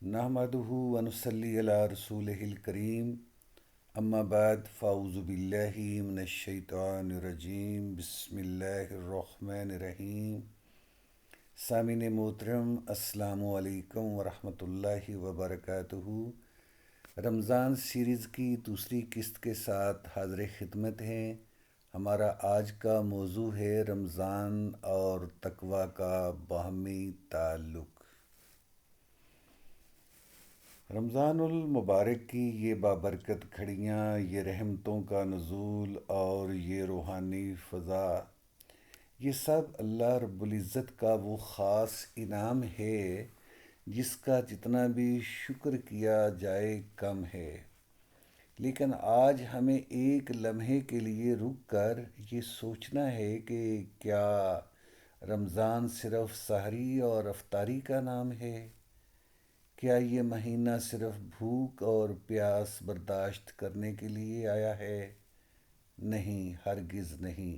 نحمدہ ونصلی علی رسولہ الکریم اما بعد فاعوذ باللہ من الشیطان الرجیم بسم اللہ الرحمن الرحیم۔ سامعین محترم، السلام علیکم ورحمۃ اللہ وبرکاتہ۔ رمضان سیریز کی دوسری قسط کے ساتھ حاضر خدمت ہیں۔ ہمارا آج کا موضوع ہے رمضان اور تقوی کا باہمی تعلق۔ رمضان المبارک کی یہ بابرکت گھڑیاں، یہ رحمتوں کا نزول اور یہ روحانی فضا، یہ سب اللہ رب العزت کا وہ خاص انعام ہے جس کا جتنا بھی شکر کیا جائے کم ہے۔ لیکن آج ہمیں ایک لمحے کے لیے رک کر یہ سوچنا ہے کہ کیا رمضان صرف سحری اور افطاری کا نام ہے؟ کیا یہ مہینہ صرف بھوک اور پیاس برداشت کرنے کے لیے آیا ہے؟ نہیں، ہرگز نہیں۔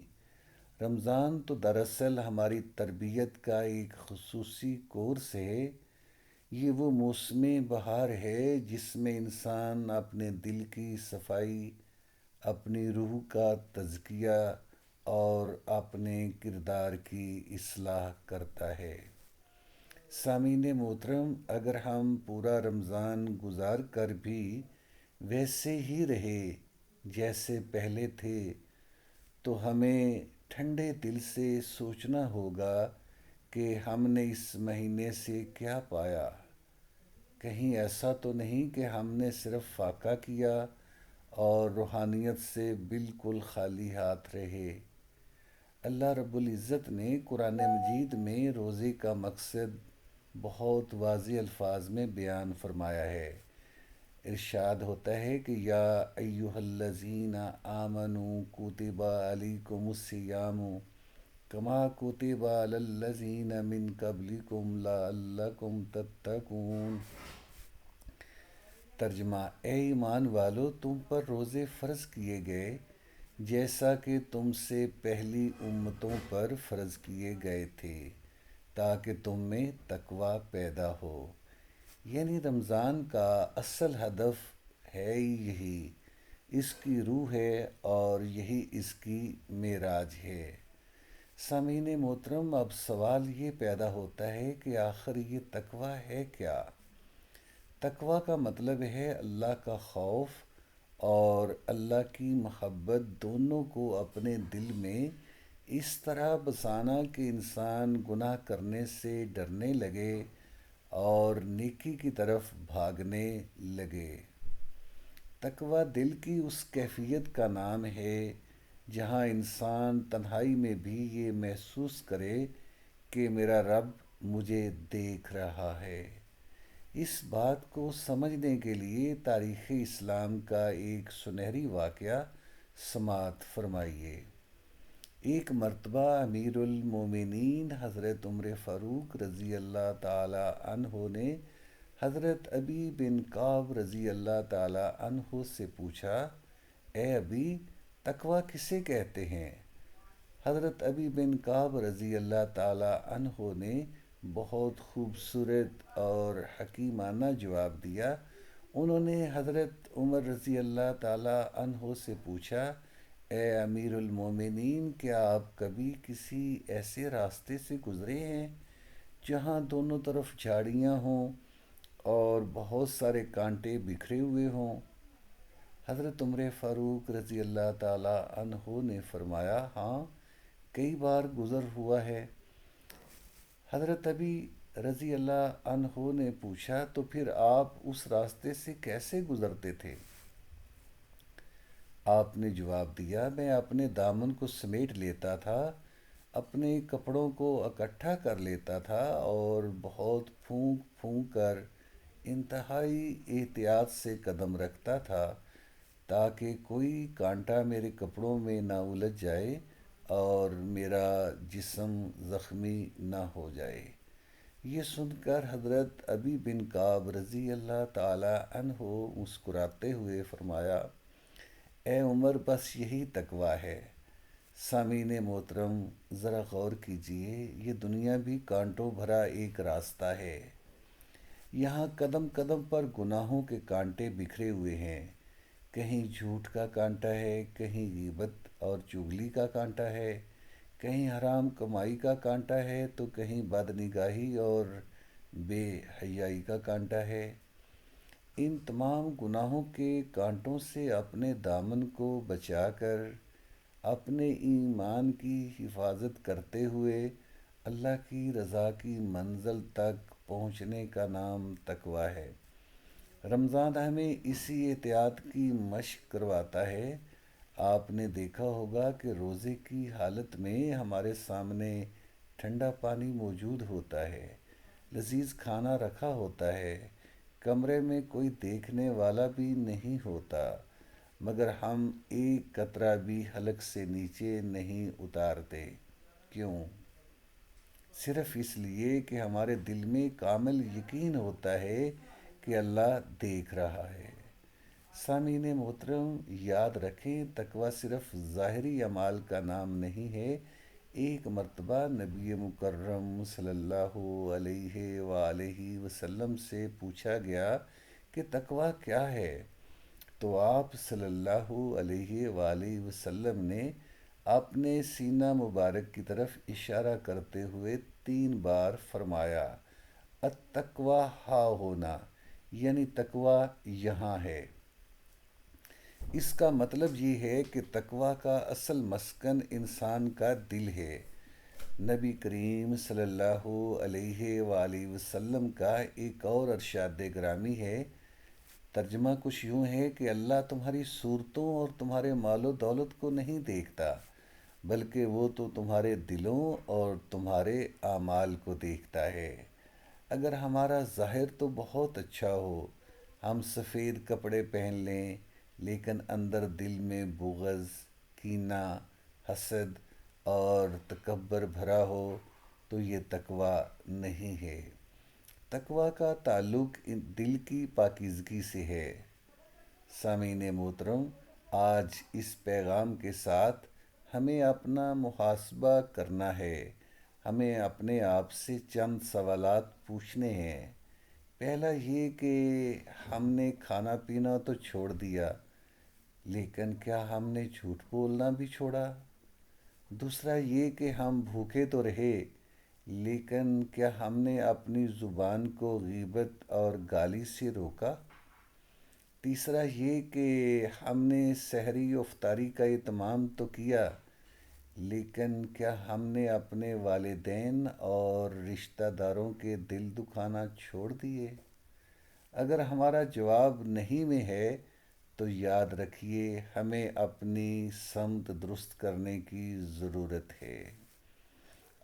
رمضان تو دراصل ہماری تربیت کا ایک خصوصی کورس ہے۔ یہ وہ موسم بہار ہے جس میں انسان اپنے دل کی صفائی، اپنی روح کا تزکیہ اور اپنے کردار کی اصلاح کرتا ہے۔ سامعین محترم، اگر ہم پورا رمضان گزار کر بھی ویسے ہی رہے جیسے پہلے تھے تو ہمیں ٹھنڈے دل سے سوچنا ہوگا کہ ہم نے اس مہینے سے کیا پایا۔ کہیں ایسا تو نہیں کہ ہم نے صرف فاقہ کیا اور روحانیت سے بالکل خالی ہاتھ رہے۔ اللہ رب العزت نے قرآن مجید میں روزے کا مقصد بہت واضح الفاظ میں بیان فرمایا ہے۔ ارشاد ہوتا ہے کہ یا ایھا الذین آمنوا کتب علیکم الصیام کما کتب علی الذین من قبلکم لعلکم تتقون۔ ترجمہ: اے ایمان والو، تم پر روزے فرض کیے گئے جیسا کہ تم سے پہلی امتوں پر فرض کیے گئے تھے تاکہ تم میں تقوی پیدا ہو۔ یعنی رمضان کا اصل ہدف ہے یہی، اس کی روح ہے اور یہی اس کی معراج ہے۔ سامعین محترم، اب سوال یہ پیدا ہوتا ہے کہ آخر یہ تقوی ہے کیا؟ تقوی کا مطلب ہے اللہ کا خوف اور اللہ کی محبت دونوں کو اپنے دل میں اس طرح بسانا کہ انسان گناہ کرنے سے ڈرنے لگے اور نیکی کی طرف بھاگنے لگے۔ تقوی دل کی اس کیفیت کا نام ہے جہاں انسان تنہائی میں بھی یہ محسوس کرے کہ میرا رب مجھے دیکھ رہا ہے۔ اس بات کو سمجھنے کے لیے تاریخ اسلام کا ایک سنہری واقعہ سماعت فرمائیے۔ ایک مرتبہ امیر المومنین حضرت عمر فاروق رضی اللہ تعالی عنہ نے حضرت ابی بن کعب رضی اللہ تعالی عنہ سے پوچھا، اے ابی، تقوی کسے کہتے ہیں؟ حضرت ابی بن کعب رضی اللہ تعالی عنہ نے بہت خوبصورت اور حکیمانہ جواب دیا۔ انہوں نے حضرت عمر رضی اللہ تعالی عنہ سے پوچھا، اے امیر المومنین، کیا آپ کبھی کسی ایسے راستے سے گزرے ہیں جہاں دونوں طرف جھاڑیاں ہوں اور بہت سارے کانٹے بکھرے ہوئے ہوں؟ حضرت عمر فاروق رضی اللہ تعالی عنہ نے فرمایا، ہاں، کئی بار گزر ہوا ہے۔ حضرت ابی رضی اللہ عنہ نے پوچھا، تو پھر آپ اس راستے سے کیسے گزرتے تھے؟ آپ نے جواب دیا، میں اپنے دامن کو سمیٹ لیتا تھا، اپنے کپڑوں کو اکٹھا کر لیتا تھا اور بہت پھونک پھونک کر انتہائی احتیاط سے قدم رکھتا تھا تاکہ کوئی کانٹا میرے کپڑوں میں نہ الجھ جائے اور میرا جسم زخمی نہ ہو جائے۔ یہ سن کر حضرت ابی بن کعب رضی اللہ تعالی عنہ مسکراتے ہوئے فرمایا، اے عمر، بس یہی تقوی ہے۔ سامعین محترم، ذرا غور کیجئے، یہ دنیا بھی کانٹوں بھرا ایک راستہ ہے۔ یہاں قدم قدم پر گناہوں کے کانٹے بکھرے ہوئے ہیں۔ کہیں جھوٹ کا کانٹا ہے، کہیں غیبت اور چغلی کا کانٹا ہے، کہیں حرام کمائی کا کانٹا ہے تو کہیں بدنگاہی اور بے حیائی کا کانٹا ہے۔ ان تمام گناہوں کے کانٹوں سے اپنے دامن کو بچا کر اپنے ایمان کی حفاظت کرتے ہوئے اللہ کی رضا کی منزل تک پہنچنے کا نام تقویٰ ہے۔ رمضان ہمیں اسی احتیاط کی مشق کرواتا ہے۔ آپ نے دیکھا ہوگا کہ روزے کی حالت میں ہمارے سامنے ٹھنڈا پانی موجود ہوتا ہے، لذیذ کھانا رکھا ہوتا ہے، کمرے میں کوئی دیکھنے والا بھی نہیں ہوتا، مگر ہم ایک قطرہ بھی حلق سے نیچے نہیں اتارتے۔ کیوں؟ صرف اس لیے کہ ہمارے دل میں کامل یقین ہوتا ہے کہ اللہ دیکھ رہا ہے۔ سامعین محترم، یاد رکھیں تقویٰ صرف ظاہری اعمال کا نام نہیں ہے۔ ایک مرتبہ نبی مکرم صلی اللہ علیہ وآلہ وسلم سے پوچھا گیا کہ تقویٰ کیا ہے؟ تو آپ صلی اللہ علیہ وآلہ وسلم نے اپنے سینہ مبارک کی طرف اشارہ کرتے ہوئے 3 بار فرمایا، التقویٰ ہا ہونا، یعنی تقویٰ یہاں ہے۔ اس کا مطلب یہ ہے کہ تقویٰ کا اصل مسکن انسان کا دل ہے۔ نبی کریم صلی اللہ علیہ وآلہ وسلم کا ایک اور ارشاد گرامی ہے، ترجمہ کچھ یوں ہے کہ اللہ تمہاری صورتوں اور تمہارے مال و دولت کو نہیں دیکھتا، بلکہ وہ تو تمہارے دلوں اور تمہارے اعمال کو دیکھتا ہے۔ اگر ہمارا ظاہر تو بہت اچھا ہو، ہم سفید کپڑے پہن لیں، لیکن اندر دل میں بغض، کینہ، حسد اور تکبر بھرا ہو تو یہ تقویٰ نہیں ہے۔ تقویٰ کا تعلق دل کی پاکیزگی سے ہے۔ سامعین محترم، آج اس پیغام کے ساتھ ہمیں اپنا محاسبہ کرنا ہے۔ ہمیں اپنے آپ سے چند سوالات پوچھنے ہیں۔ پہلا یہ کہ ہم نے کھانا پینا تو چھوڑ دیا، لیکن کیا ہم نے جھوٹ بولنا بھی چھوڑا؟ دوسرا یہ کہ ہم بھوکے تو رہے، لیکن کیا ہم نے اپنی زبان کو غیبت اور گالی سے روکا؟ تیسرا یہ کہ ہم نے سحری و افطاری کا اہتمام تو کیا، لیکن کیا ہم نے اپنے والدین اور رشتہ داروں کے دل دکھانا چھوڑ دیے؟ اگر ہمارا جواب نہیں میں ہے تو یاد رکھیے ہمیں اپنی سمت درست کرنے کی ضرورت ہے۔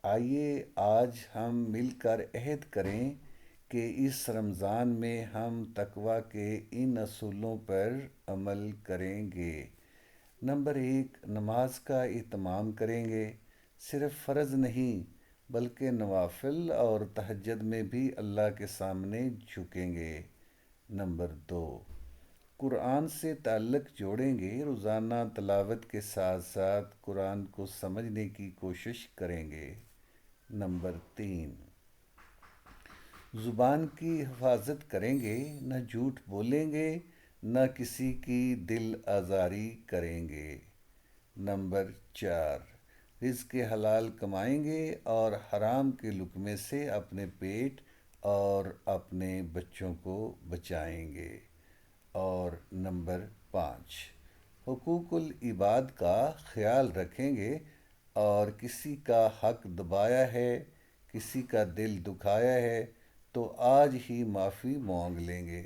آئیے آج ہم مل کر عہد کریں کہ اس رمضان میں ہم تقویٰ کے ان اصولوں پر عمل کریں گے۔ نمبر 1، نماز کا اہتمام کریں گے۔ صرف فرض نہیں بلکہ نوافل اور تہجد میں بھی اللہ کے سامنے جھکیں گے۔ نمبر 2، قرآن سے تعلق جوڑیں گے۔ روزانہ تلاوت کے ساتھ ساتھ قرآن کو سمجھنے کی کوشش کریں گے۔ نمبر 3، زبان کی حفاظت کریں گے، نہ جھوٹ بولیں گے، نہ کسی کی دل آزاری کریں گے۔ نمبر 4، رزق حلال کمائیں گے اور حرام کے لقمے سے اپنے پیٹ اور اپنے بچوں کو بچائیں گے۔ اور نمبر 5، حقوق العباد کا خیال رکھیں گے اور کسی کا حق دبایا ہے، کسی کا دل دکھایا ہے تو آج ہی معافی مانگ لیں گے۔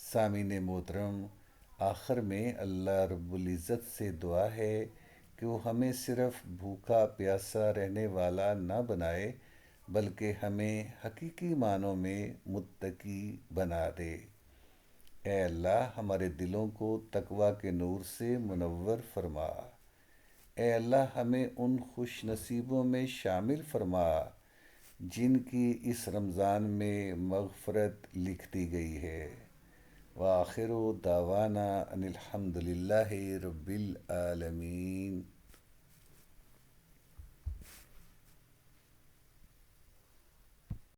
سامعین محترم، آخر میں اللہ رب العزت سے دعا ہے کہ وہ ہمیں صرف بھوکا پیاسا رہنے والا نہ بنائے، بلکہ ہمیں حقیقی معنوں میں متقی بنا دے۔ اے اللہ، ہمارے دلوں کو تقویٰ کے نور سے منور فرما۔ اے اللہ، ہمیں ان خوش نصیبوں میں شامل فرما جن کی اس رمضان میں مغفرت لکھ دی گئی ہے۔ وآخر دعوانا ان الحمد للہ رب العالمین۔